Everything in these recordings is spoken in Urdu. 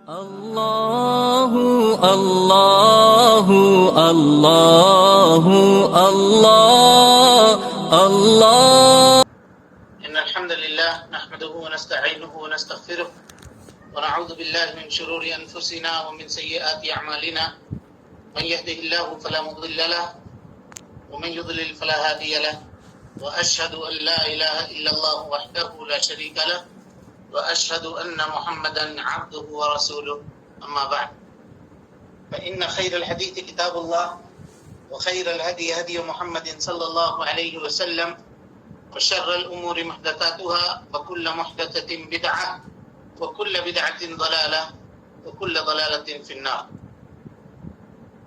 الله الله الله الله الله. إن الحمد لله نحمده ونستعينه ونستغفره ونعوذ بالله من شرور أنفسنا ومن سيئات أعمالنا. من يهده الله فلا مضل له ومن يضلل فلا هادي له، وأشهد أن لا إله إلا الله وحده لا شريك له، وأشهد أن محمدا عبده ورسوله. أما بعد، فإن خير الحديث كتاب الله، وخير الهدي هدي محمد صلى الله عليه وسلم، وشر الأمور محدثاتها، وكل محدثة بدعة، وكل بدعة ضلالة، وكل ضلالة في النار.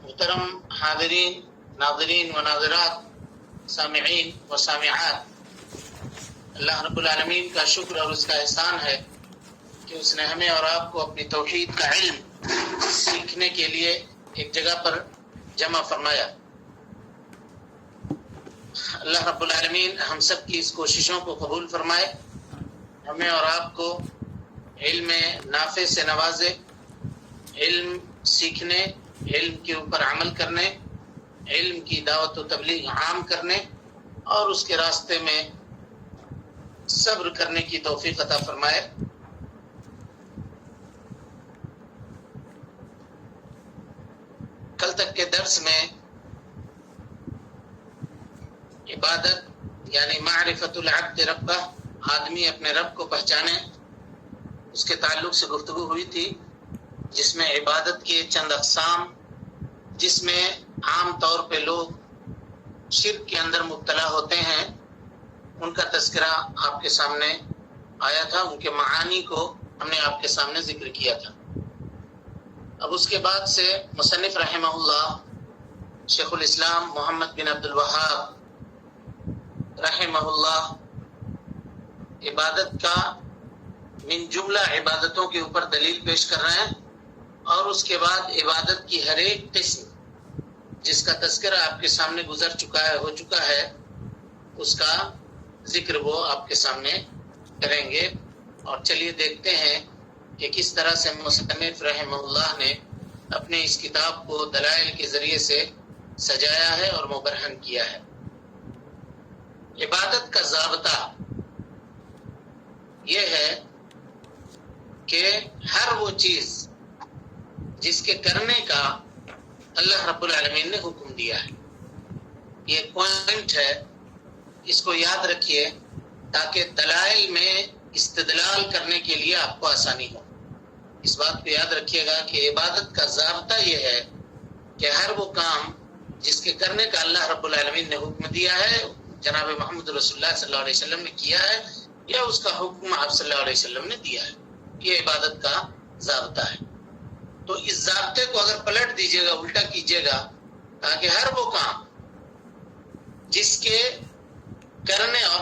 محترم حاضرین، ناظرین و ناظرات، سامعین و سامعات، اللہ رب العالمین کا شکر اور اس کا احسان ہے کہ اس نے ہمیں اور آپ کو اپنی توحید کا علم سیکھنے کے لیے ایک جگہ پر جمع فرمایا. اللہ رب العالمین ہم سب کی اس کوششوں کو قبول فرمائے، ہمیں اور آپ کو علم نافع سے نوازے، علم سیکھنے، علم کے اوپر عمل کرنے، علم کی دعوت و تبلیغ عام کرنے اور اس کے راستے میں صبر کرنے کی توفیق عطا فرمائے. کل تک کے درس میں عبادت یعنی معرفت العبد ربہ، آدمی اپنے رب کو پہچانے، اس کے تعلق سے گفتگو ہوئی تھی، جس میں عبادت کے چند اقسام، جس میں عام طور پہ لوگ شرک کے اندر مبتلا ہوتے ہیں، ان کا تذکرہ آپ کے سامنے آیا تھا، ان کے معانی کو ہم نے آپ کے سامنے ذکر کیا تھا. اب اس کے بعد سے مصنف رحمہ اللہ شیخ الاسلام محمد بن عبد الوہاب رحمہ اللہ عبادت کا من جملہ عبادتوں کے اوپر دلیل پیش کر رہے ہیں، اور اس کے بعد عبادت کی ہر ایک قسم جس کا تذکرہ آپ کے سامنے گزر چکا ہے، ہو چکا ہے، اس کا ذکر وہ آپ کے سامنے کریں گے. اور چلیے دیکھتے ہیں کہ کس طرح سے مصنف رحمہ اللہ نے اپنے اس کتاب کو دلائل کے ذریعے سے سجایا ہے اور مبرہن کیا ہے. عبادت کا ضابطہ یہ ہے کہ ہر وہ چیز جس کے کرنے کا اللہ رب العالمین نے حکم دیا ہے. یہ پوائنٹ ہے، اس کو یاد رکھیے تاکہ دلائل میں استدلال کرنے کے لیے آپ کو آسانی ہو. اس بات کو یاد رکھیے گا کہ عبادت کا ضابطہ یہ ہے کہ ہر وہ کام جس کے کرنے کا اللہ رب العالمین نے حکم دیا ہے، جناب محمد رسول اللہ صلی اللہ علیہ وسلم نے کیا ہے، یا اس کا حکم آپ صلی اللہ علیہ وسلم نے دیا ہے، یہ عبادت کا ضابطہ ہے. تو اس ضابطے کو اگر پلٹ دیجیے گا، الٹا کیجیے گا، تاکہ ہر وہ کام جس کے کرنے اور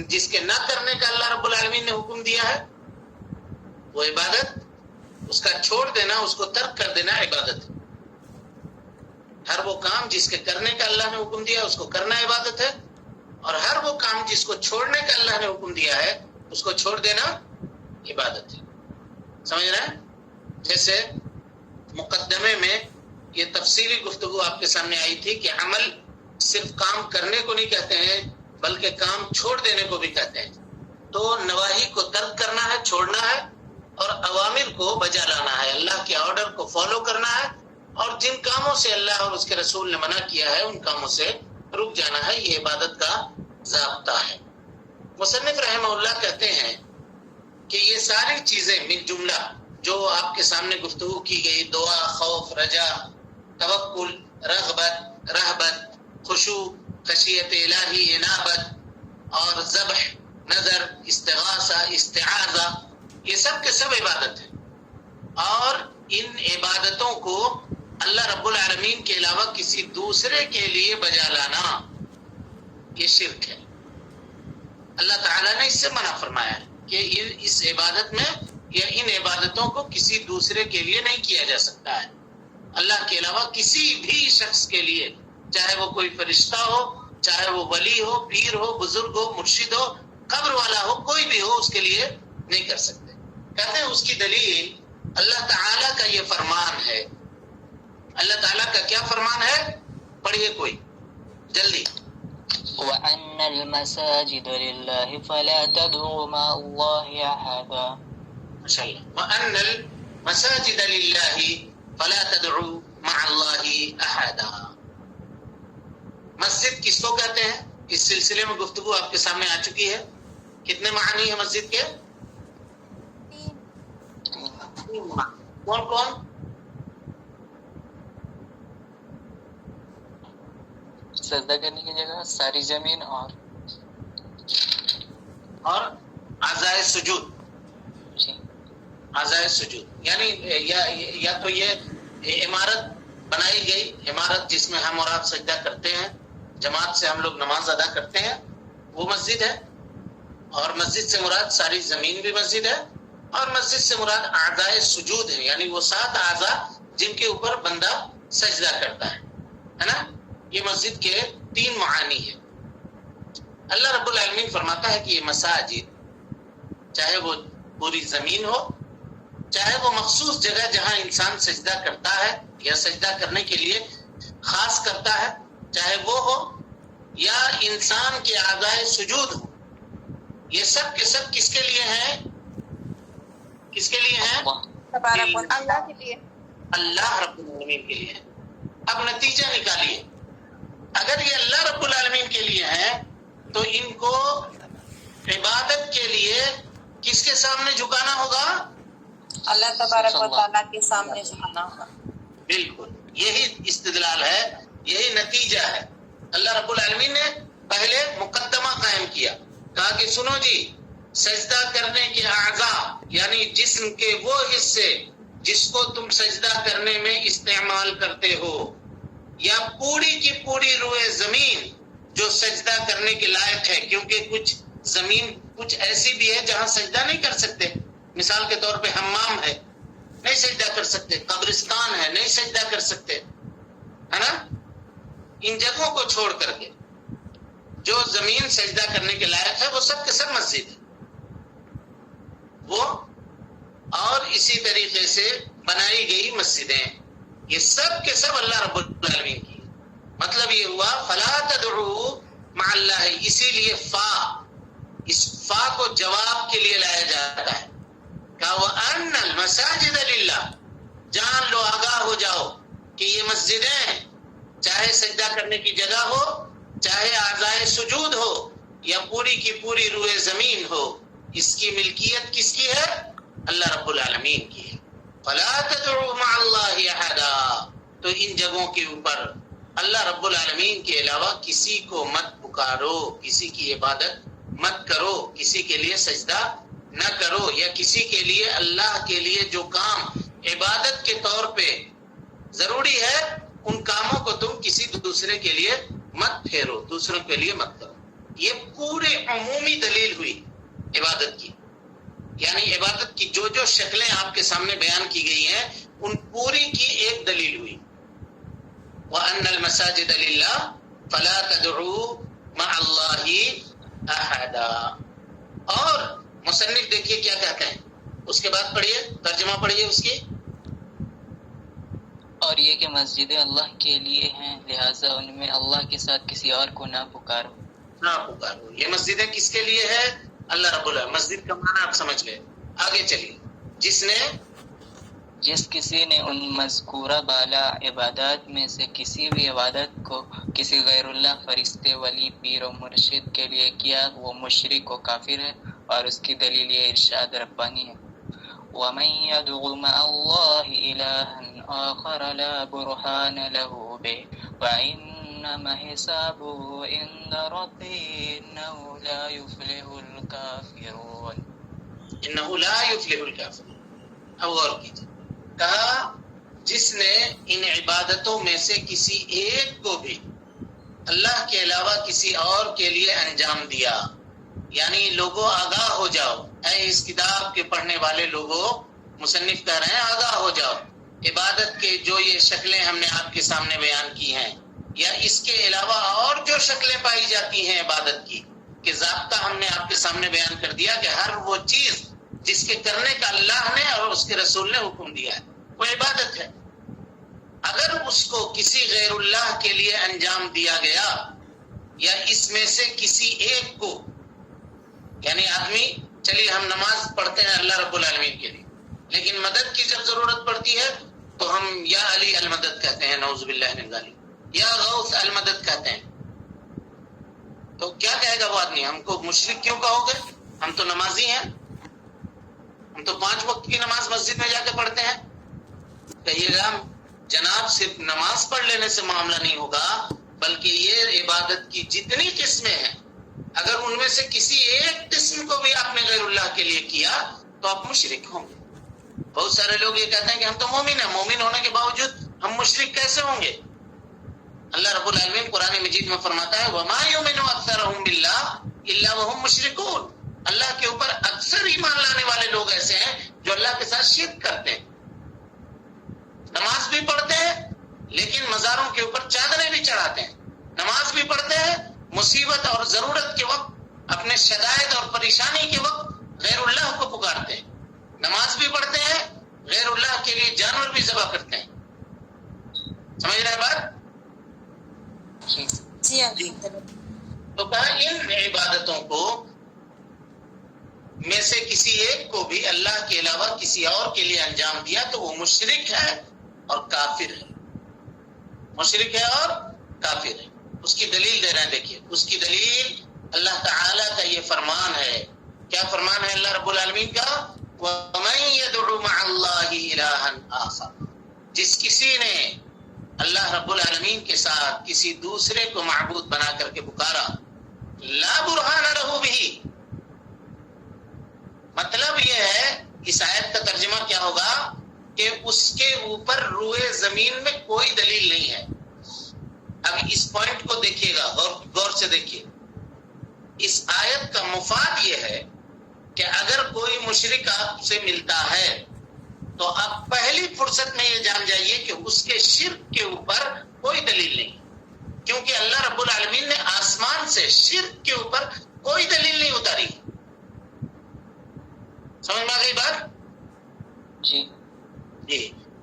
جس کے نہ کرنے کا اللہ رب العالمین نے حکم دیا ہے وہ عبادت، اس کا چھوڑ دینا، اس کو ترک کر دینا عبادت. ہر وہ کام جس کے کرنے کا اللہ نے حکم دیا اس کو کرنا عبادت ہے، اور ہر وہ کام جس کو چھوڑنے کا اللہ نے حکم دیا ہے اس کو چھوڑ دینا عبادت ہے. سمجھ رہے ہیں؟ جیسے مقدمے میں یہ تفصیلی گفتگو آپ کے سامنے آئی تھی کہ عمل صرف کام کرنے کو نہیں کہتے ہیں بلکہ کام چھوڑ دینے کو بھی کہتے ہیں. تو نواہی کو ترک کرنا ہے، چھوڑنا ہے، اور اوامر کو بجا لانا ہے، اللہ کے آرڈر کو فالو کرنا ہے، اور جن کاموں سے اللہ اور اس کے رسول نے منع کیا ہے ان کاموں سے رک جانا ہے. یہ عبادت کا ضابطہ ہے. مصنف رحمہ اللہ کہتے ہیں کہ یہ ساری چیزیں من جملہ جو آپ کے سامنے گفتگو کی گئی، دعا، خوف، رجا، توکل، رغبت، رہبت، خشوع، خشیت الہی، انابت، اور ذبح، نظر، استغاثہ، استعاذہ، یہ سب کے سب عبادت ہے. اور ان عبادتوں کو اللہ رب العالمین کے علاوہ کسی دوسرے کے لیے بجا لانا یہ شرک ہے. اللہ تعالیٰ نے اس سے منع فرمایا ہے کہ اس عبادت میں یا ان عبادتوں کو کسی دوسرے کے لیے نہیں کیا جا سکتا ہے. اللہ کے علاوہ کسی بھی شخص کے لیے، چاہے وہ کوئی فرشتہ ہو، چاہے وہ ولی ہو، پیر ہو، بزرگ ہو، مرشد ہو، قبر والا ہو، کوئی بھی ہو، اس کے لیے نہیں کر سکتے. کہتے ہیں اس کی دلیل اللہ تعالیٰ کا یہ فرمان ہے. اللہ تعالیٰ کا کیا فرمان ہے؟ پڑھیے کوئی جلدی. وَأَنَّ الْمَسَاجِدَ لِلَّهِ فَلَا تَدْعُوا مَعَ اللَّهِ أَحَدًا. ماشاء اللہ. وَأَنَّ الْمَسَاجِدَ لِلَّهِ فَلَا تَدْعُوا مَعَ اللَّهِ أَحَدًا. مسجد کس کو کہتے ہیں؟ اس سلسلے میں گفتگو آپ کے سامنے آ چکی ہے. کتنے معنی ہیں مسجد کے؟ کون کون؟ سجدہ کرنے کی جگہ ساری زمین اور اعضائے سجود. جی اعضائے سجود یعنی یا تو یہ عمارت بنائی گئی، عمارت جس میں ہم اور آپ سجدہ کرتے ہیں، جماعت سے ہم لوگ نماز ادا کرتے ہیں، وہ مسجد ہے. اور مسجد سے مراد ساری زمین بھی مسجد ہے. اور مسجد سے مراد اعضائے سجود ہے، یعنی وہ 7 اعضاء جن کے اوپر بندہ سجدہ کرتا ہے نا. یہ مسجد کے 3 معانی ہیں. اللہ رب العالمین فرماتا ہے کہ یہ مساجد، چاہے وہ پوری زمین ہو، چاہے وہ مخصوص جگہ جہاں انسان سجدہ کرتا ہے یا سجدہ کرنے کے لیے خاص کرتا ہے، چاہے وہ ہو یا انسان کے اعضائے سجود ہو، یہ سب کے سب کس کے لیے ہیں؟ کس کے لیے ہیں؟ اللہ کے لیے، اللہ رب العالمین کے لیے ہیں. اب نتیجہ نکالیے، اگر یہ اللہ رب العالمین کے لیے ہیں تو ان کو عبادت کے لیے کس کے سامنے جھکانا ہوگا؟ اللہ تبارک و تعالیٰ کے سامنے جھکانا ہوگا. بالکل، یہی استدلال ہے، یہی نتیجہ ہے. اللہ رب العالمین نے پہلے مقدمہ قائم کیا، کہا کہ سنو جی، سجدہ کرنے کے اعضاء یعنی جسم کے وہ حصے جس کو تم سجدہ کرنے میں استعمال کرتے ہو، یا پوری کی پوری روئے زمین جو سجدہ کرنے کے لائق ہے، کیونکہ کچھ زمین کچھ ایسی بھی ہے جہاں سجدہ نہیں کر سکتے. مثال کے طور پہ حمام ہے، نہیں سجدہ کر سکتے. قبرستان ہے، نہیں سجدہ کر سکتے، ہے نا. ان جگہوں کو چھوڑ کر کے جو زمین سجدہ کرنے کے لائق ہے وہ سب کے سب مسجد ہے. وہ اور اسی طریقے سے بنائی گئی مسجدیں، یہ سب کے سب اللہ رب العالمین کی. مطلب یہ ہوا فلا تدعو مع اللہ، اسی لیے اس فا کو جواب کے لیے لایا جاتا ہے. کہا وَأَنَّ الْمَسَاجِدَ لِلَّهِ، جان لو، آگاہ ہو جاؤ کہ یہ مسجدیں چاہے سجدہ کرنے کی جگہ ہو، چاہے اعضائے سجود ہو، یا پوری کی پوری روئے زمین ہو، اس کی ملکیت کس کی ہے؟ اللہ رب العالمین کی ہے. فَلَا تَدْعُوا مَعَ اللَّهِ أَحَدًا، تو ان جگہوں کے اوپر اللہ رب العالمین کے علاوہ کسی کو مت پکارو، کسی کی عبادت مت کرو، کسی کے لیے سجدہ نہ کرو، یا کسی کے لیے اللہ کے لیے جو کام عبادت کے طور پہ ضروری ہے ان کاموں کو تم کسی دوسرے کے لیے مت پھیرو، دوسروں کے لیے مت کرو. یہ پورے عمومی دلیل ہوئی عبادت کی، یعنی عبادت کی جو جو شکلیں آپ کے سامنے بیان کی گئی ہیں ان پوری کی ایک دلیل ہوئی. وَأَنَّ الْمَسَاجِدَ لِلَّهِ فَلَا تَدْعُوا مَعَ اللَّهِ أَحَدًا. اور مصنف دیکھیے کیا کہتے ہیں، اس کے بعد پڑھیے، ترجمہ پڑھیے اس کی. اور یہ کہ مسجدیں اللہ کے لیے ہیں، لہٰذا ان میں اللہ کے ساتھ کسی اور کو نہ پکارو. نہ پکارو. یہ مسجدیں کس کے لیے ہے؟ اللہ رب العالمین. مسجد کا معنی آپ سمجھ گئے. آگے چلیے. جس کسی نے ان مذکورہ بالا عبادات میں سے کسی بھی عبادت کو کسی غیر اللہ، فرشتے، ولی، پیر و مرشد کے لیے کیا، وہ مشرک و کافر ہے، اور اس کی دلیل یہ ارشاد ربانی ہے وَمَن يَدْعُ مَعَ اللَّهِ إِلَٰهًا آخَرَ لَا بُرْهَانَ لَهُ بِهِ وَإِنَّمَا حِسَابُهُ عِندَ رَبِّهِ إِنَّهُ لَا يُفْلِحُ الْكَافِرُونَ. إِنَّهُ لَا يُفْلِحُ الْكَافِرُونَ. اب غور کیجیے، کہا جس نے ان عبادتوں میں سے کسی ایک کو بھی اللہ کے علاوہ کسی اور کے لیے انجام دیا، یعنی لوگوں آگاہ ہو جاؤ، اے اس کتاب کے پڑھنے والے لوگوں، مصنف کہہ رہے ہیں آگاہ ہو جاؤ. عبادت کے جو یہ شکلیں ہم نے آپ کے سامنے بیان کی ہیں، یا اس کے علاوہ اور جو شکلیں پائی جاتی ہیں عبادت کی، کہ ضابطہ ہم نے آپ کے سامنے بیان کر دیا کہ ہر وہ چیز جس کے کرنے کا اللہ نے اور اس کے رسول نے حکم دیا ہے، وہ عبادت ہے۔ اگر اس کو کسی غیر اللہ کے لیے انجام دیا گیا یا اس میں سے کسی ایک کو، یعنی آدمی چلیے ہم نماز پڑھتے ہیں اللہ رب العالمین کے لیے، لیکن مدد کی جب ضرورت پڑتی ہے تو ہم یا علی المدد کہتے ہیں، نعوذ باللہ من ذالک، یا غوث المدد کہتے ہیں، تو کیا کہے گا وہ آدمی؟ ہم کو مشرک کیوں کہو گے؟ ہم تو نمازی ہیں، ہم تو 5 وقت کی نماز مسجد میں جا کے پڑھتے ہیں۔ کہیے گا جناب صرف نماز پڑھ لینے سے معاملہ نہیں ہوگا، بلکہ یہ عبادت کی جتنی قسمیں ہیں اگر ان میں سے کسی ایک قسم کو بھی آپ نے غیر اللہ کے لیے کیا تو آپ مشرک ہوں گے۔ بہت سارے لوگ یہ کہتے ہیں کہ ہم تو مومن ہیں، مومن ہونے کے باوجود ہم مشرک کیسے ہوں گے؟ اللہ رب العالمین قرآن مجید میں فرماتا ہے وَمَا يُؤْمِنُ أَكْثَرُهُم بِاللَّهِ إِلَّا وَهُمْ مُشْرِكُونَ، اللہ کے اوپر اکثر ایمان لانے والے لوگ ایسے ہیں جو اللہ کے ساتھ شرک کرتے ہیں، نماز بھی پڑھتے ہیں لیکن مزاروں کے اوپر چادریں بھی چڑھاتے ہیں، نماز بھی پڑھتے ہیں، مصیبت اور ضرورت کے وقت، اپنے شدائد اور پریشانی کے وقت غیر اللہ کو پکارتے ہیں، نماز بھی پڑھتے ہیں، غیر اللہ کے لیے جانور بھی ذبح کرتے ہیں۔ سمجھ رہے ہیں بات؟ جی الحمدللہ۔ تو کہا ان عبادتوں کو میں سے کسی ایک کو بھی اللہ کے علاوہ کسی اور کے لیے انجام دیا تو وہ مشرک ہے اور کافر ہے، مشرک ہے اور کافر ہے۔ اس کی دلیل دے رہے ہیں، دیکھیے اس کی دلیل اللہ تعالیٰ کا یہ فرمان ہے۔ کیا فرمان ہے اللہ رب العالمین کا؟ وَمَن يَدْعُ مَعَ اللَّهِ إِلَٰهًا آخَرَ، جس کسی نے اللہ رب العالمین کے ساتھ کسی دوسرے کو معبود بنا کر کے پکارا، لا برہان لہ بہ، مطلب یہ ہے اس آیت کا ترجمہ کیا ہوگا کہ اس کے اوپر روئے زمین میں کوئی دلیل نہیں ہے۔ اب اس پوائنٹ کو دیکھیے گا، غور سے دیکھیے، اس آیت کا مفاد یہ ہے کہ اگر کوئی مشرک آپ سے ملتا ہے تو آپ پہلی فرصت میں یہ جان جائیے کہ اس کے شرک کے اوپر کوئی دلیل نہیں، کیونکہ اللہ رب العالمین نے آسمان سے شرک کے اوپر کوئی دلیل نہیں اتاری۔ سمجھ میں آ گئی بات؟ جی۔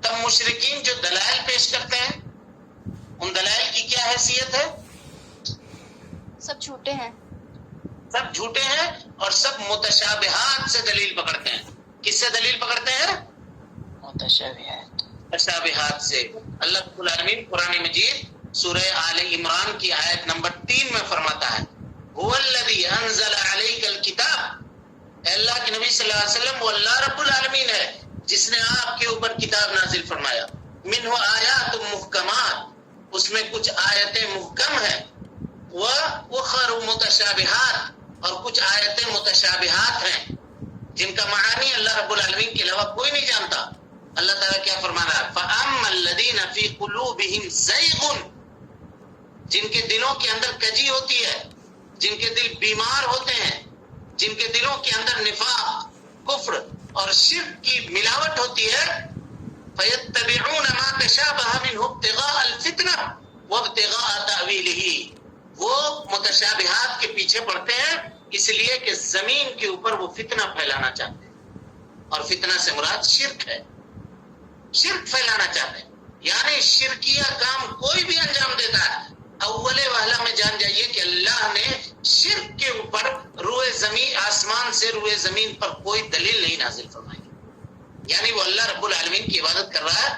تب مشرکین جو دلائل پیش کرتے ہیں ان دلائل کی کیا حیثیت ہے؟ سب جھوٹے ہیں، سب جھوٹے ہیں اور سب متشابہات سے دلیل پکڑتے ہیں۔ کس سے دلیل پکڑتے ہیں؟ متشابہات سے۔ اللہ رب العالمین قرآن مجید سورہ آل عمران کی آیت نمبر 3 میں فرماتا ہے هو الذی انزل علیک الکتاب، اے اللہ کے نبی صلی اللہ علیہ وسلم وہ اللہ رب العالمین ہے جس نے آپ کے اوپر کتاب نازل فرمایا، منہ آیات محکمات، اس میں کچھ آیتیں محکم ہیں، وَأُخَرُ مُتَشَابِهَاتٌ، اور کچھ آیتیں متشابہات ہیں جن کا معانی اللہ رب العالمین کے علاوہ کوئی نہیں جانتا۔ اللہ تعالیٰ کیا فرما رہا ہے؟ فَأَمَّا الَّذِينَ فِي قُلُوبِهِمْ زَيْغٌ، جن کے دلوں کے اندر کجی ہوتی ہے، جن کے دل بیمار ہوتے ہیں، جن کے دلوں کے اندر نفاق، کفر اور شرک کی ملاوٹ ہوتی ہے، فَيَتَّبِعُونَ مَا تَشَابَهَ مِنْهُ ابْتِغَاءَ الْفِتْنَةِ وَابْتِغَاءَ تَأْوِيلِهِ، وہ متشابہات کے پیچھے پڑتے ہیں اس لیے کہ زمین کے اوپر وہ فتنہ پھیلانا چاہتے ہیں، اور فتنہ سے مراد شرک ہے، شرک پھیلانا چاہتے ہیں، یعنی شرکیہ کام کوئی بھی انجام دیتا ہے اول وہلہ میں جان جائیے کہ اللہ نے شرک کے اوپر روئے زمین، آسمان سے روئے زمین پر کوئی دلیل نہیں نازل فرمائی، یعنی وہ اللہ رب العالمین کی عبادت کر رہا ہے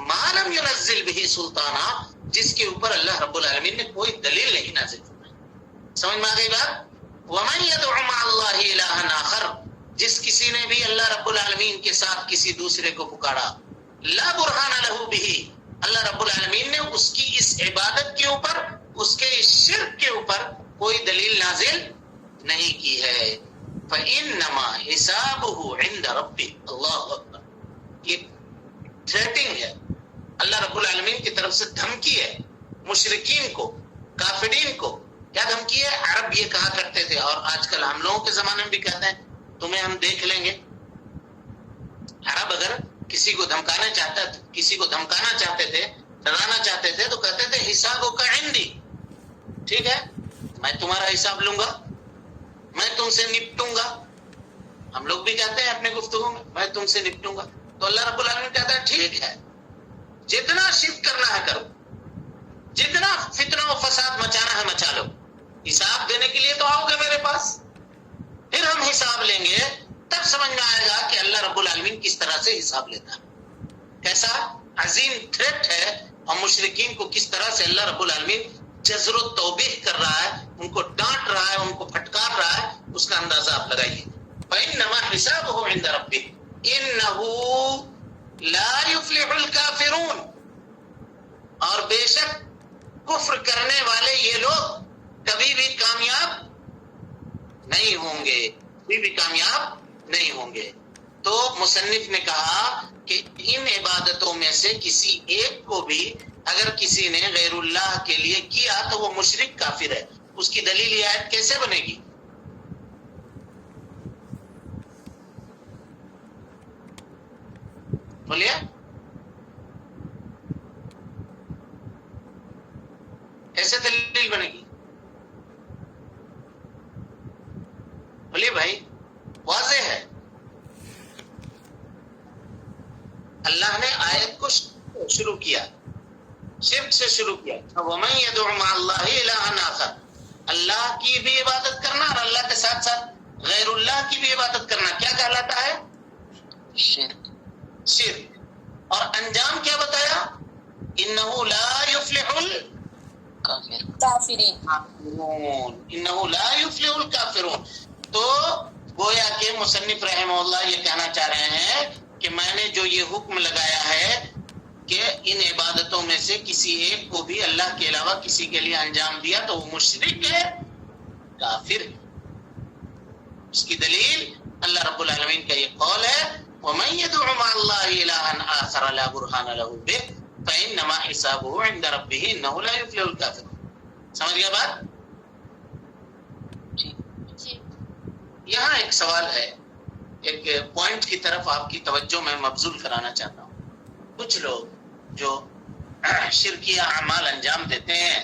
ما لم ينزل به سلطانہ، جس کے اوپر اللہ رب العالمین نے کوئی دلیل نہیں نازل فرمائی۔ سمجھ میں آ گئی بات؟ وَمَن يَدْعُ مَعَ اللَّهِ إِلَٰهًا آخَرَ، جس کسی نے بھی اللہ رب العالمین کے ساتھ کسی دوسرے کو پکارا، لا برہان لہ بہ، اللہ رب العالمین نے اس کی اس عبادت کے اوپر، اس کے اس شرک کے اوپر کوئی دلیل نازل نہیں کی ہے۔ فَإِنَّمَا حِسَابُهُ عِنْدَ رَبِّهِ، اللہ اکبر، یہ تھریٹنگ ہے، اللہ رب العالمین کی طرف سے دھمکی ہے مشرکین کو، کافرین کو۔ کیا دھمکی ہے؟ عرب یہ کہا کرتے تھے اور آج کل ہم لوگوں کے زمانے میں بھی کہتے ہیں تمہیں ہم دیکھ لیں گے۔ عرب اگر کسی کو دھمکانا چاہتے تھے، ڈرانا چاہتے تھے تو کہتے تھے حسابوں کا عندی، ٹھیک ہے میں تمہارا حساب لوں گا، میں تم سے نپٹوں گا، ہم لوگ بھی کہتے ہیں اپنے گفتگو میں تم سے نپٹوں گا، تو اللہ رب العالمین کہتا ہے ٹھیک ہے، جتنا شرک کرنا ہے کرو، جتنا فتنہ و فساد مچانا ہے مچا لو، حساب دینے کے لیے تو آؤ گے میرے پاس، پھر ہم حساب لیں گے، تب سمجھ میں آئے گا کہ اللہ رب العالمین کس طرح سے حساب لیتا ہے، کیسا عظیم تھریٹ ہے، اور مشرکین کو کس طرح سے اللہ رب العالمین جزر و توبیخ کر رہا ہے، ان کو ڈانٹ رہا ہے، ان کو پھٹکار رہا ہے، اس کا اندازہ آپ لگائیے۔ فَإِنَّمَا حِسَابُهُ عِندَ رَبِّهِ إِنَّهُ لَا يُفْلِحُ الْكَافِرُونَ، اور بے شک کفر کرنے والے یہ لوگ کبھی بھی کامیاب نہیں ہوں گے، کبھی بھی کامیاب نہیں ہوں گے۔ تو مصنف نے کہا کہ ان عبادتوں میں سے کسی ایک کو بھی اگر کسی نے غیر اللہ کے لیے کیا تو وہ مشرک کافر ہے۔ اس کی دلیل یہ آیت کیسے بنے گی؟ بولیے، کیسے دلیل بنے گی؟ بولیے بھائی، واضح ہے، اللہ نے آیت کو شروع کیا، شرک سے شروع کیا، وَمَن يَدْعُ مَعَ اللَّهِ إِلَٰهًا آخَرَ، اللہ کی بھی عبادت کرنا اور اللہ کے ساتھ ساتھ غیر اللہ کی بھی عبادت کرنا کیا کہلاتا ہے؟ شرک۔ شرک۔ اور انجام کیا بتایا؟ إِنَّهُ لَا يُفْلِحُ کافر۔ کافرین۔ إِنَّهُ لَا يُفْلِحُ الْكَافِرُونَ۔ تو گویا کہ مصنف رحمہ اللہ یہ کہنا چاہ رہے ہیں کہ میں نے جو یہ حکم لگایا ہے کہ ان عبادتوں میں سے کسی ایک کو بھی اللہ کے علاوہ کسی کے لیے انجام دیا تو وہ مشرک ہے، کافر ہے۔ اس کی دلیل اللہ رب العالمین کا یہ قول ہے، وَمَن يَدْعُ مَعَ اللَّهِ إِلَٰهًا آخَرَ لَا بُرْهَانَ لَهُ بِهِ فَإِنَّمَا حِسَابُهُ عِندَ رَبِّهِ إِنَّهُ لَا يُفْلِحُ الْكَافِرُونَ۔ سمجھ گیا بات؟ جی۔ یہاں ایک سوال ہے، ایک پوائنٹ کی طرف آپ کی توجہ میں مبذول کرانا چاہتا ہوں۔ کچھ لوگ جو شرکیہ اعمال انجام دیتے ہیں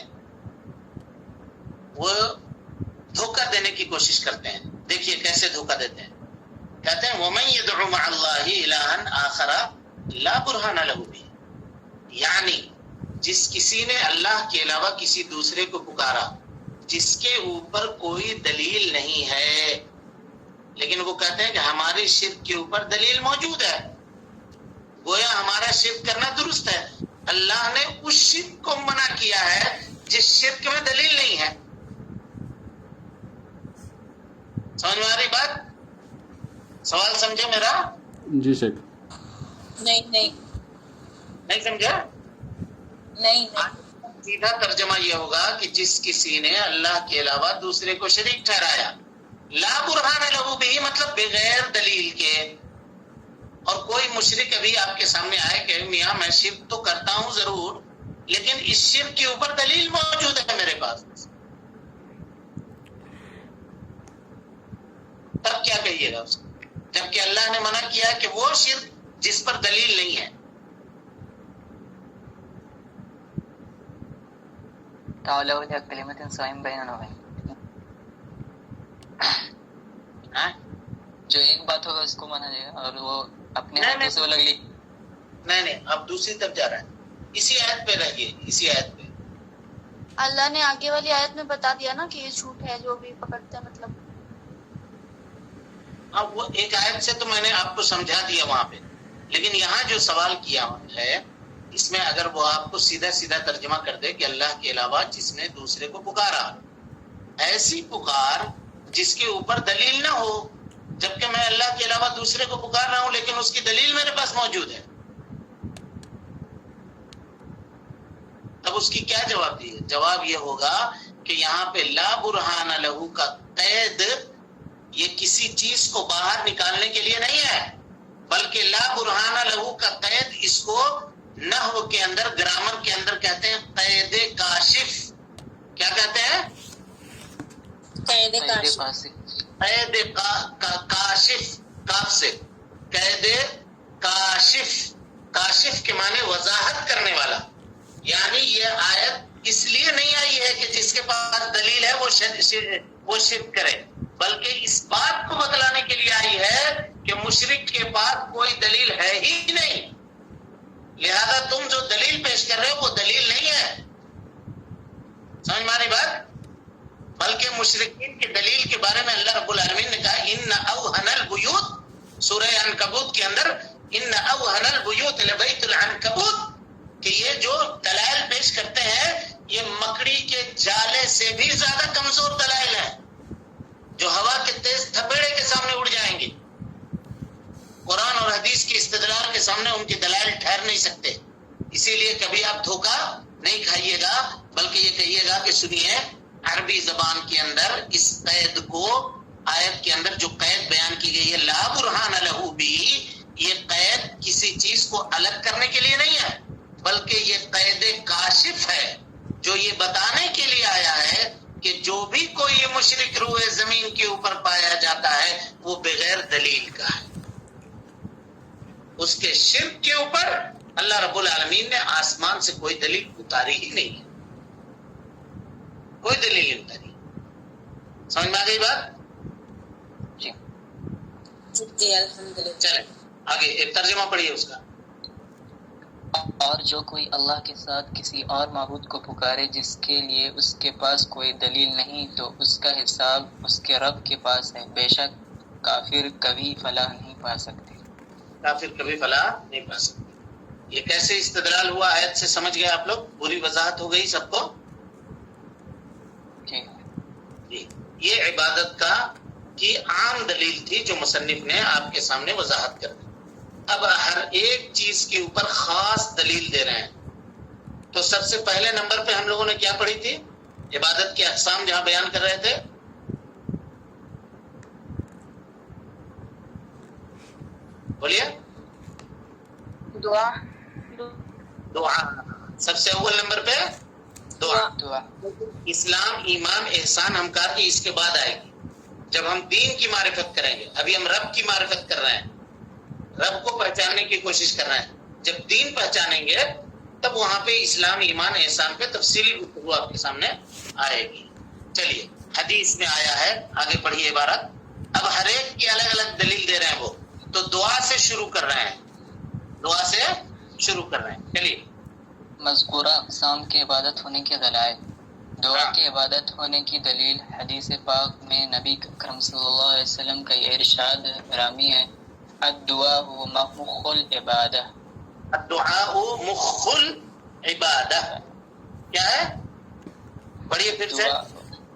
وہ دھوکہ دینے کی کوشش کرتے ہیں۔ دیکھیے کیسے دھوکہ دیتے ہیں، کہتے ہیں وَمَن يَدْعُ مَعَ اللَّهِ إِلَٰهًا آخَرَ لَا بُرْهَانَ لَهُ بِهِ، یعنی جس کسی نے اللہ کے علاوہ کسی دوسرے کو پکارا جس کے اوپر کوئی دلیل نہیں ہے، لیکن وہ کہتے ہیں کہ ہماری شرک کے اوپر دلیل موجود ہے، گویا ہمارا شرک کرنا درست ہے۔ اللہ نے اس شرک کو منع کیا ہے جس شرک میں دلیل نہیں ہے۔ سمجھ میں آ رہی بات؟ سوال سمجھے میرا؟ جی شیخ۔ نہیں سمجھا؟ نہیں۔ سیدھا ترجمہ یہ ہوگا کہ جس کسی نے اللہ کے علاوہ دوسرے کو شریک ٹھہرایا، لا برہان لہو بہ مطلب بغیر دلیل کے، اور کوئی مشرک ابھی آپ کے سامنے آئے کہ میاں میں شرک تو کرتا ہوں ضرور، لیکن اس شرک کے اوپر دلیل موجود ہے میرے پاس، تب کیا کہیے گا اس کو؟ جبکہ اللہ نے منع کیا کہ وہ شرک جس پر دلیل نہیں ہے۔ تعالوا إلى كلمة سواء بيننا وبينكم، جو ایک بات ہوگا اس کو مانا جائے گا، اور وہ اپنے ہاتھوں سے وہ لگ لی۔ نہیں اب دوسری طرف جا رہا ہے، اسی آیت پہ رہیے، اسی آیت پہ۔ اللہ نے آگے والی آیت میں بتا دیا نا کہ یہ جھوٹ ہے جو بھی پکڑتے ہیں، مطلب اب وہ ایک آیت سے تو میں نے آپ کو سمجھا دیا وہاں پہ، لیکن یہاں جو سوال کیا ہے اس میں اگر وہ آپ کو سیدھا سیدھا ترجمہ کر دے کہ اللہ کے علاوہ جس نے دوسرے کو پکارا، ایسی پکار جس کے اوپر دلیل نہ ہو، جبکہ میں اللہ کے علاوہ دوسرے کو پکار رہا ہوں لیکن اس کی دلیل میرے پاس موجود ہے، اب اس کی کیا جواب دی ہے؟ جواب یہ ہوگا کہ یہاں پہ لا برہان لہو کا قید یہ کسی چیز کو باہر نکالنے کے لیے نہیں ہے، بلکہ لا برہان لہو کا قید اس کو نحو کے اندر، گرامر کے اندر کہتے ہیں قید کاشف۔ کیا کہتے ہیں؟ قید کاشف۔ قید کاشف، کاف سے، قید کاشف، کاشف کے معنی وضاحت کرنے والا، یعنی یہ آیت اس لیے نہیں آئی ہے کہ جس کے پاس دلیل ہے وہ شرک کرے، بلکہ اس بات کو بتلانے کے لیے آئی ہے کہ مشرک کے پاس کوئی دلیل ہے ہی نہیں، لہذا تم جو دلیل پیش کر رہے ہو وہ دلیل نہیں ہے. سمجھ میں آ رہی بات؟ بلکہ مشرکین کی دلیل کے بارے میں اللہ رب العالمین نے کہا ان اوہن البیوت، سورہ عنکبوت کے اندر ان اوہن البیوت لبیت العنکبوت، کہ یہ جو دلائل پیش کرتے ہیں یہ مکڑی کے جالے سے بھی زیادہ کمزور دلائل ہیں جو ہوا کے تیز تھپیڑے کے سامنے اڑ جائیں گے. قرآن اور حدیث کی استدلال کے سامنے ان کی دلائل ٹھہر نہیں سکتے. اسی لیے کبھی آپ دھوکہ نہیں کھائیے گا، بلکہ یہ کہیے گا کہ سنیے عربی زبان کے اندر اس قید کو، آیت کے اندر جو قید بیان کی گئی ہے لا برہان لہ بھی، یہ قید کسی چیز کو الگ کرنے کے لیے نہیں ہے، بلکہ یہ قید کاشف ہے جو یہ بتانے کے لیے آیا ہے کہ جو بھی کوئی مشرک روئے زمین کے اوپر پایا جاتا ہے وہ بغیر دلیل کا ہے. اس کے شرک کے اوپر اللہ رب العالمین نے آسمان سے کوئی دلیل اتاری ہی نہیں ہے، کوئی دلیل نہیں اتاری. سمجھ میں آ گئی بات؟ جی جی الحمدللہ. چلیں آگے ایک ترجمہ پڑھیے اس کا. اور جو کوئی اللہ کے ساتھ کسی اور معبود کو پکارے جس کے لیے اس کے پاس کوئی دلیل نہیں تو اس کا حساب اس کے رب کے پاس ہے، بے شک کافر کبھی فلاح نہیں پا سکتے. کافر کبھی فلاح نہیں پا سکتے. یہ کیسے استدلال ہوا آیت سے سمجھ گئے آپ لوگ؟ پوری وضاحت ہو گئی سب کو؟ جی جی یہ عبادت کا کی عام دلیل تھی جو مصنف نے آپ کے سامنے وضاحت کر دی. اب ہر ایک چیز کے اوپر خاص دلیل دے رہے ہیں. تو سب سے پہلے نمبر پہ ہم لوگوں نے کیا پڑھی تھی؟ عبادت کے اقسام جہاں بیان کر رہے تھے. بولیے. دعا. دعا سب سے اول نمبر پہ دعا. دعا اسلام ایمان احسان ہمکار کی اس کے بعد آئے گی جب ہم دین کی معرفت کریں گے. ابھی ہم رب کی معرفت کر رہے ہیں، رب کو پہچاننے کی کوشش کر رہے ہیں. جب دین پہچانیں گے تب وہاں پہ اسلام ایمان احسان پہ تفصیلی گفتگو آپ کے سامنے آئے گی. چلیے حدیث میں آیا ہے، آگے پڑھیے عبارت. اب ہر ایک کی الگ الگ دلیل دے رہے ہیں وہ، تو دعا سے شروع کر رہے ہیں، دعا سے شروع کر رہے ہیں. چلیے. مذکورہ اقسام کے عبادت ہونے کے دلائل. دعا کے عبادت ہونے کی دلیل حدیث پاک میں نبی اکرم صلی اللہ علیہ وسلم کا یہ ارشاد گرامی ہے الدعاء مخ العبادہ. الدعاء مخ العبادہ کیا ہے؟ پڑھیے پھر سے.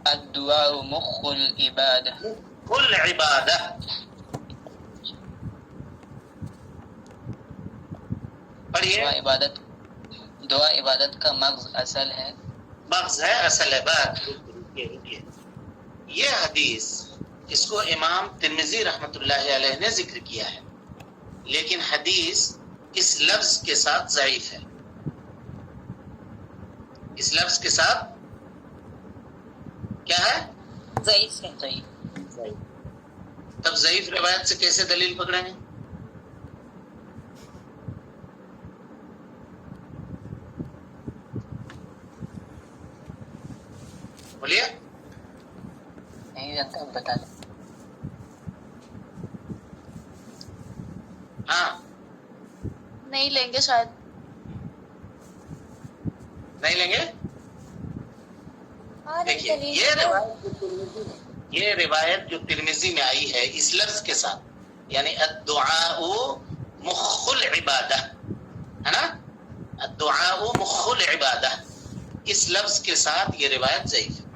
الدعاء مخ العبادہ. مخ العبادہ. پڑھیے. دعا عبادت کا مغز اصل ہے. مغز ہے، اصل ہے. بات رکیے. یہ حدیث اس کو امام ترمذی رحمۃ اللہ علیہ نے ذکر کیا ہے، لیکن حدیث اس لفظ کے ساتھ ضعیف ہے. اس لفظ کے ساتھ کیا ہے؟ ضعیف ہے. تب ضعیف روایت سے کیسے دلیل پکڑیں گے؟ بولیے. نہیں جانتا، بتا دیں. ہاں نہیں لیں گے شاید. نہیں لیں گے. دیکھیے یہ روایت جو ترمذی میں آئی ہے اس لفظ کے ساتھ، یعنی الدعاء مخ العبادہ ہے نا، الدعاء مخ العبادہ، اس لفظ کے ساتھ یہ روایت ضعیف ہے.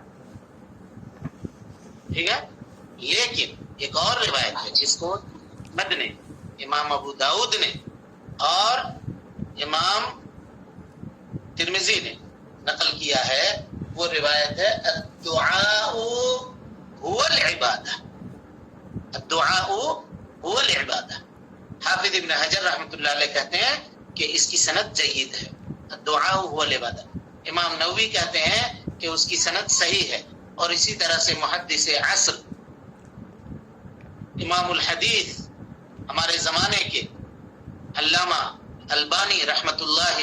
ٹھیک ہے. لیکن ایک اور روایت ہے جس کو احمد نے، امام ابو داؤد نے اور امام ترمذی نے نقل کیا ہے، وہ روایت ہے الدعاء هو العبادہ. الدعاء هو العبادہ. حافظ ابن حجر رحمۃ اللہ علیہ کہتے ہیں کہ اس کی سند جید ہے. الدعاء هو العبادہ. امام نووی کہتے ہیں کہ اس کی سند صحیح ہے. اور اسی طرح سے محدث عصر امام الحدیث ہمارے زمانے کے علامہ البانی رحمت اللہ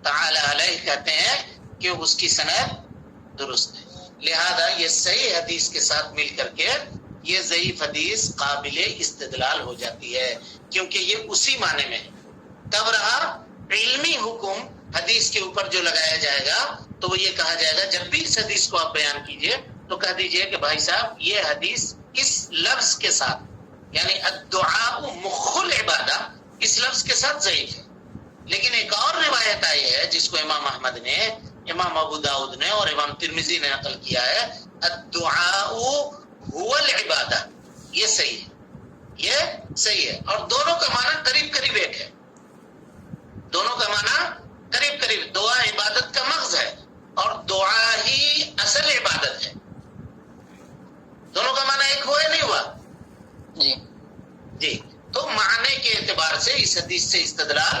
تعالی علیہ کہتے ہیں کہ اس کی سند درست ہے. لہذا یہ صحیح حدیث کے ساتھ مل کر کے یہ ضعیف حدیث قابل استدلال ہو جاتی ہے، کیونکہ یہ اسی معنی میں ہے. تب رہا علمی حکم حدیث کے اوپر جو لگایا جائے گا تو وہ یہ کہا جائے گا جب بھی اس حدیث کو آپ بیان کیجئے تو کہہ دیجئے کہ بھائی صاحب یہ حدیث اس لفظ کے ساتھ، یعنی الدعاء مخ العبادہ، اس لفظ کے ساتھ ضعیف ہے. لیکن ایک اور روایت آئی ہے جس کو امام احمد نے، امام ابو داؤد نے اور امام ترمذی نے نقل کیا ہے، الدعاء هو العبادہ. یہ صحیح ہے، یہ صحیح ہے، اور دونوں کا معنی قریب قریب ایک ہے. دونوں کا معنی قریب قریب، دعا عبادت کا مغز ہے اور دعا ہی اصل عبادت ہے. دونوں کا معنی ایک ہوا یا نہیں ہوا؟ جی جی. تو معنی کے اعتبار سے اس حدیث سے استدلال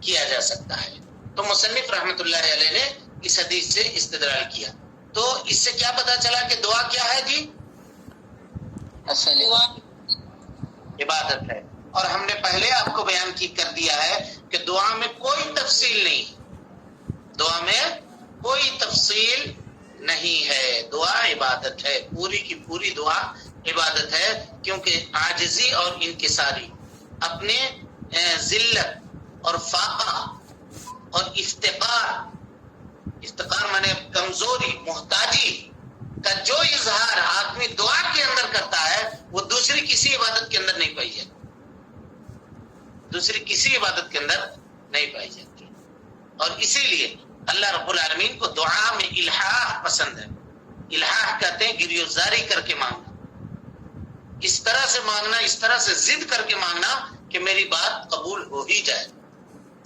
کیا جا سکتا ہے. تو مصنف رحمت اللہ علیہ نے اس حدیث سے استدلال کیا. تو اس سے کیا پتا چلا کہ دعا کیا ہے جی؟ اصل عبادت ہے. اور ہم نے پہلے آپ کو بیان کر دیا ہے کہ دعا میں کوئی تفصیل نہیں، دعا میں کوئی تفصیل نہیں ہے. دعا عبادت ہے، پوری کی پوری دعا عبادت ہے، کیونکہ عاجزی اور انکساری، اپنے ذلت اور فاقہ اور افتقار مانے کمزوری، محتاجی کا جو اظہار آدمی دعا کے اندر کرتا ہے وہ دوسری کسی عبادت کے اندر نہیں پائی جاتی، دوسری کسی عبادت کے اندر نہیں پائی جاتی. اور اسی لیے اللہ رب العالمین کو دعا میں الحاح پسند ہے. الحاح کہتے ہیں گریزاری کر کے مانگنا، اس طرح سے مانگنا، اس طرح سے ضد کر کے مانگنا کہ میری بات قبول ہو ہی جائے.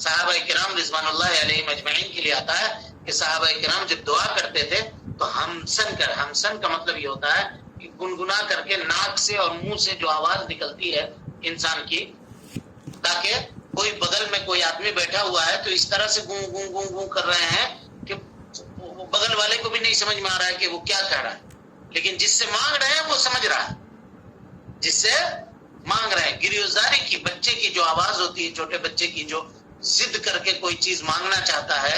صحابہ کرام رضوان اللہ علیہم اجمعین کے لیے آتا ہے کہ صحابہ کرام جب دعا کرتے تھے تو ہمسن کا مطلب یہ ہوتا ہے کہ گنگنا کر کے ناک سے اور منہ سے جو آواز نکلتی ہے انسان کی، تاکہ کوئی بغل میں کوئی آدمی بیٹھا ہوا ہے تو اس طرح سے گوں گوں گوں گوں کر رہے ہیں کہ بغل والے کو بھی نہیں سمجھ میں آ رہا ہے کہ وہ کیا کہہ رہا ہے، لیکن جس سے مانگ رہے ہیں وہ سمجھ رہا ہے، جس سے مانگ رہے ہیں. گریزاری کی، بچے کی جو آواز ہوتی ہے، چھوٹے بچے کی جو ضد کر کے کوئی چیز مانگنا چاہتا ہے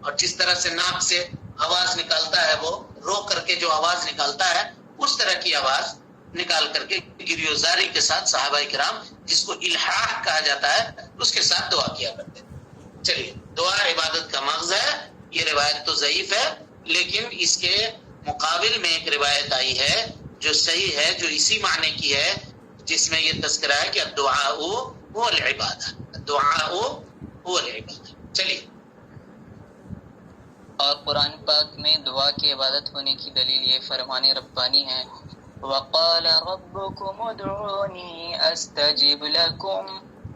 اور جس طرح سے ناک سے آواز نکالتا ہے، وہ رو کر کے جو آواز نکالتا ہے اس طرح کی آواز نکال کر کے گریزاری کے ساتھ صحابہ کرام، جس کو الحاح کہا جاتا ہے، اس کے ساتھ دعا کیا کرتے. چلیے، دعا عبادت کا مغز ہے. یہ روایت تو ضعیف ہے، لیکن اس کے مقابل میں ایک روایت آئی ہے جو صحیح ہے، جو اسی معنی کی ہے، جس میں یہ تذکرہ ہے کہ الدعاء هو العبادہ، الدعاء هو العبادہ. چلیے. اور قرآن پاک میں دعا کی عبادت ہونے کی دلیل یہ فرمان ربانی ہے، وَقَالَ رَبُّكُمُ ادْعُونِي أَسْتَجِبْ لَكُمْ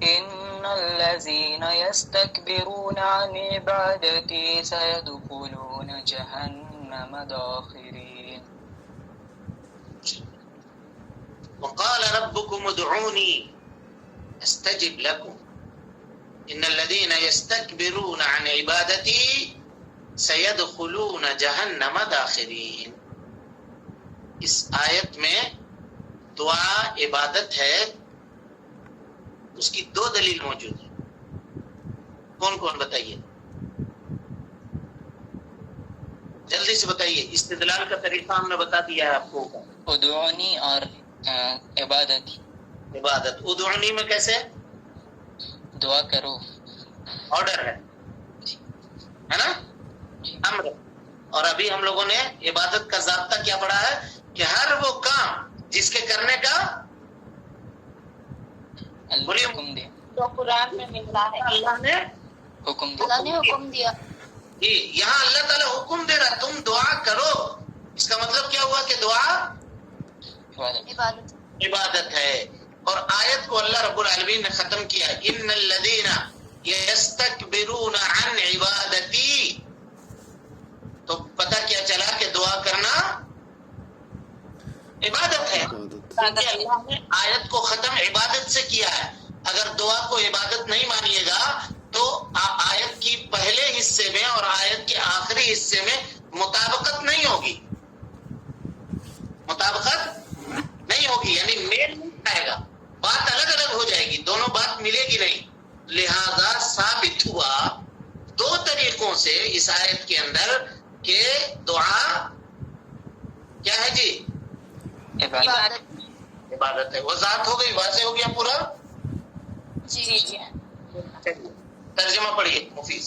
إِنَّ الَّذِينَ يَسْتَكْبِرُونَ عَنْ عِبَادَتِي سَيَدْخُلُونَ جَهَنَّمَ دَاخِرِينَ. وقال ربكم ادعوني استجب لكم ان الذين يستكبرون عن عبادتي سيدخلون جهنم داخرين. اس آیت میں دعا عبادت ہے، اس کی دو دلیل موجود ہیں. کون کون بتائیے، جلدی سے بتائیے. استدلال کا طریقہ ہم نے بتا دیا ہے آپ کو. ادعونی اور عبادت. ادعونی میں کیسے؟ دعا کرو، آرڈر ہے نا، امر. اور ابھی ہم لوگوں نے عبادت کا ضابطہ کیا پڑھا ہے کہ ہر وہ کام جس کے کرنے کا حکم دیا، جو قرآن میں ملتا ہے، اللہ نے حکم دیا. اللہ نے حکم دیا. جی، یہاں اللہ تعالیٰ حکم دے رہا تم دعا کرو. اس کا مطلب کیا ہوا کہ دعا عبادت. عبادت ہے. اور آیت کو اللہ رب العالمین نے ختم کیا، ان الذین یستکبرون عن عبادتی. تو پتہ کیا چلا کہ دعا کرنا عبادت ہے، کیونکہ اللہ نے آیت کو ختم عبادت سے کیا ہے. اگر دعا کو عبادت نہیں مانیے گا تو آیت کی پہلے حصے میں اور آیت کے آخری حصے میں مطابقت نہیں ہوگی، یعنی میل نہیں آئے گا، بات الگ الگ ہو جائے گی، دونوں بات ملے گی نہیں. لہذا ثابت ہوا دو طریقے طریقوں سے اس آیت کے اندر کہ دعا کیا ہے جی؟ عبادت ہے. وضاحت ہو گئی، واضح ہو گیا پورا؟ جی جی. ترجمہ پڑھیے مفید.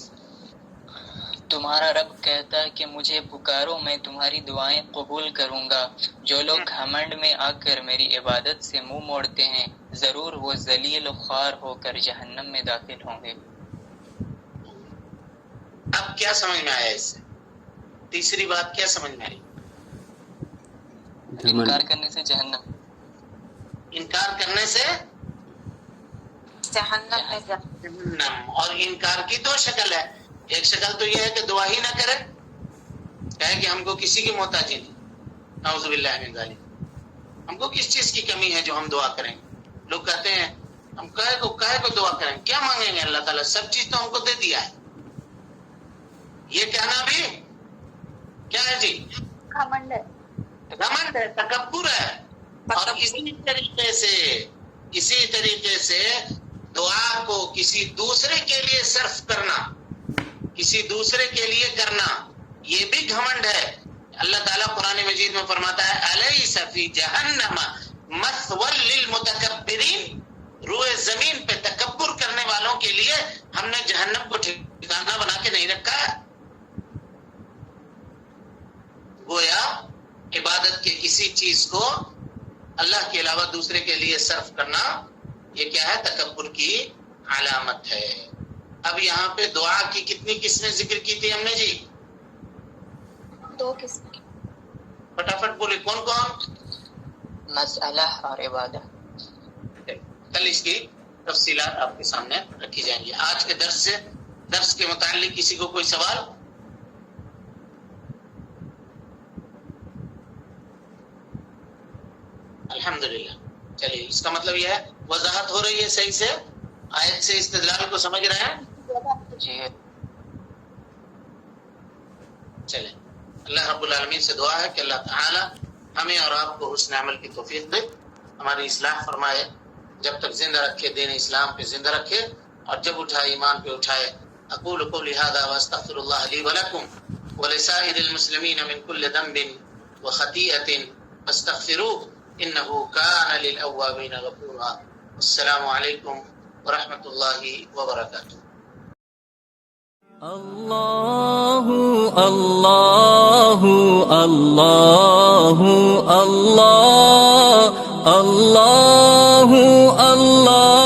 تمہارا رب کہتا ہے کہ مجھے پکارو، میں تمہاری دعائیں قبول کروں گا. جو لوگ گھمنڈ میں آ کر میری عبادت سے منہ موڑتے ہیں، ضرور وہ ذلیل و خوار ہو کر جہنم میں داخل ہوں گے. اب کیا سمجھ میں آیا اس سے؟ تیسری بات کیا سمجھ میں آئی؟ انکار کرنے سے جہنم. انکار کرنے سے جہنم میں جہنم. اور انکار کی دو شکل ہے. ایک شکل تو یہ ہے کہ دعا ہی نہ کرے، کہے کہ ہم کو کسی کی محتاجی نہیں، نعوذ باللہ من ذالک. ہم کو کس چیز کی کمی ہے جو ہم دعا کریں؟ لوگ کہتے ہیں ہم کہے کو دعا کریں، کیا مانگیں گے اللہ تعالیٰ؟ سب چیز تو ہم کو دے دیا ہے. یہ کہنا بھی کیا ہے جی؟ گھمنڈ ہے. گھمنڈ ہے، تکبر ہے. اور اسی طریقے سے دعا کو کسی دوسرے کے لیے صرف کرنا، کسی دوسرے کے لیے کرنا، یہ بھی گھمنڈ ہے. اللہ تعالیٰ قرآن مجید میں فرماتا ہے الیس فی جہنم مثوی للمتکبرین، روئے زمین پہ تکبر کرنے والوں کے لیے ہم نے جہنم کو ٹھکانہ بنا کے نہیں رکھا ہے. گویا عبادت کے کسی چیز کو اللہ کے علاوہ دوسرے کے لیے صرف کرنا، یہ کیا ہے؟ تکبر کی علامت ہے. اب یہاں پہ دعا کی کتنی قسمیں ذکر کی تھی ہم نے جی؟ 2 قسم کی. فٹافٹ بولے کون کون؟ مسئلہ اور عبادت. کل اس کی تفصیلات آپ کے سامنے رکھی جائیں گی. آج کے درس کے متعلق کسی کو کوئی سوال؟ الحمدللہ. چلیے، اس کا مطلب یہ ہے وضاحت ہو رہی ہے صحیح سے، آیت سے استدلال کو سمجھ رہے ہیں؟ جی. چلیں، اللہ رب العالمین سے دعا ہے کہ اللہ تعالی ہمیں اور آپ کو حسن عمل کی توفیق دے، ہماری اصلاح فرمائے، جب تک زندہ رکھے دین اسلام پہ زندہ رکھے، اور جب اٹھائے ایمان پہ اٹھائے. اقول قولی ھذا واستغفر اللہ لی ولکم ولسائر المسلمین من کل ذنب وخطیئۃ فاستغفروه انه کان للأوابین غفورا. السلام علیکم ورحمۃ اللہ وبرکاتہ. اللہ اللہ اللہ اللہ اللہ اللہ